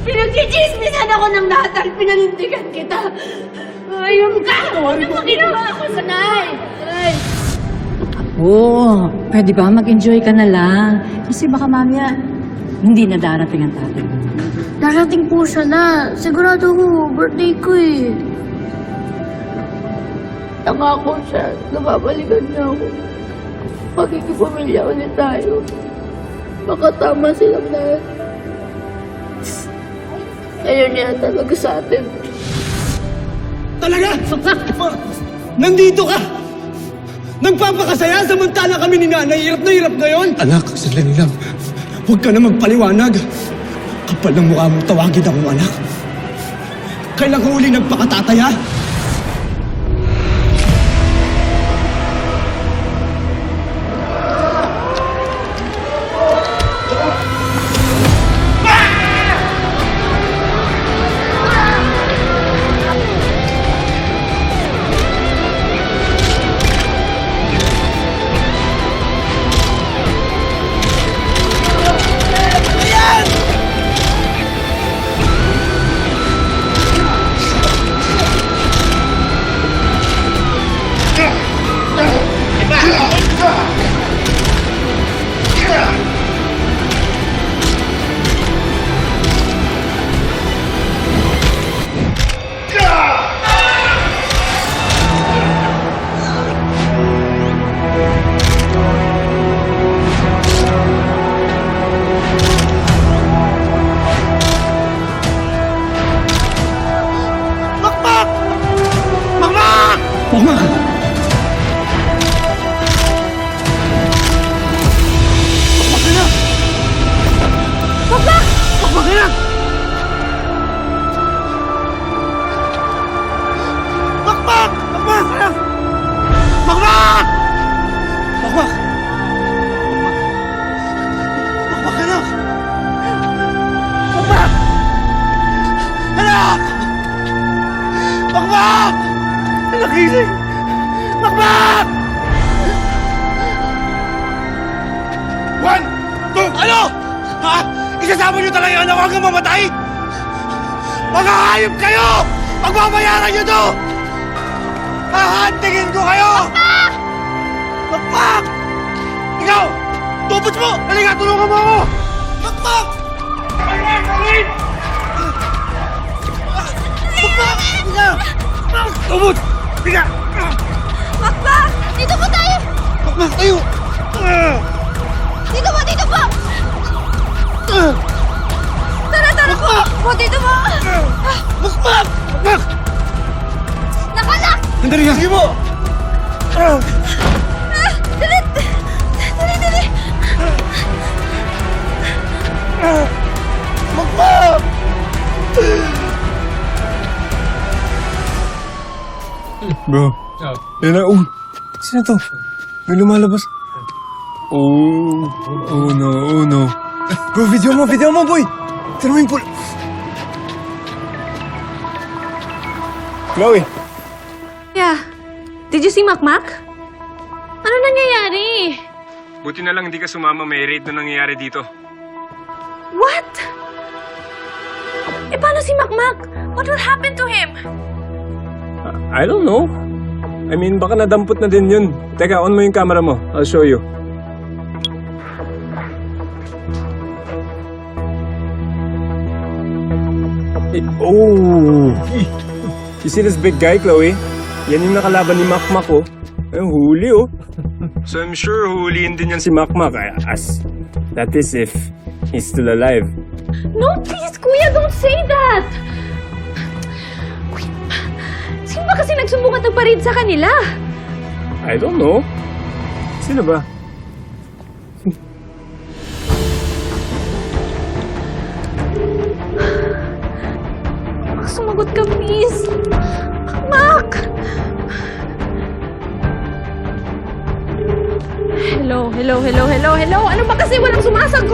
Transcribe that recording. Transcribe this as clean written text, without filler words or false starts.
Pinagchichismisan ako ng lahat dahil pinanindigan kita. Ayun ka! Ano mo ginawa ko sa Nay? Nay! Oo, pwede ba mag-enjoy ka na lang? Kasi baka mamaya hindi na darating ang tatay mo. Darating po siya na. Sigurado ko, birthday ko eh. Nangako siya na babalikan niya ako. Magkikipamilya ulit tayo. Baka tama silang lahat. Ayaw niya talaga sa atin. Talaga? Nandito ka! Nagpapakasaya samantala kami ni nanay. Hirap na hirap ngayon. Anak, sandali lang. Huwag ka na magpaliwanag. Kapal ng mukha mong tawagin akong anak. Kailan ka uli nagpakatataya? Mama! Bakbak ka na! Bakbak! Bakbak ka na! Bakbak! Bakbak ka na! Bakbak! Bakbak! Bakbak ka na! Bakbak! Anak! Bakbak! Nakising! Bakbak! 1, 2, ano? Ha? Isasama niyo talaga yung anak ko hanggang mamatay? Mga hayop kayo! Pagbabayaran niyo to! Hahantingin ko kayo! Bakbak! Bakbak! Ikaw! Tupot mo! Halika, tulungan mo ako! Bakbak! Bakbak! Bakbak! Ikaw! Tupot! Halika! Bakbak! Dito po tayo! Bakbak, tayo! Dito po! Dito po! Tara po! Po, dito po! Bakbak! Bakbak! Nakalak! Nandali nga! Sige mo! Dali! Dali! Bakbak! Bro, yan na. Sino to? May lumalabas. Oh no. Bro, video mo, boy! Tira mo yung pul... Chloe! Yeah. Did you see Makmak? Ano nangyayari? Buti na lang hindi ka sumama, may raid na nangyayari dito. What? Eh, paano si Makmak? What will happen to him? I don't know. I mean, baka nadampot na din yun. Teka, on mo yung camera mo. I'll show you. Oh! You see this big guy, Chloe? Yan yung nakalaban ni Makmak, oh. Ayun, huli, oh. So I'm sure huhulihin din yan si Makmak. That is if he's still alive. No, please, Kuya, don't say that! Wait, sino ba kasi nagsumbong at nagparid sa kanila? I don't know. Sino ba? Sumagot ka, please. Makmak! Hello. Ano ba kasi walang sumasagot?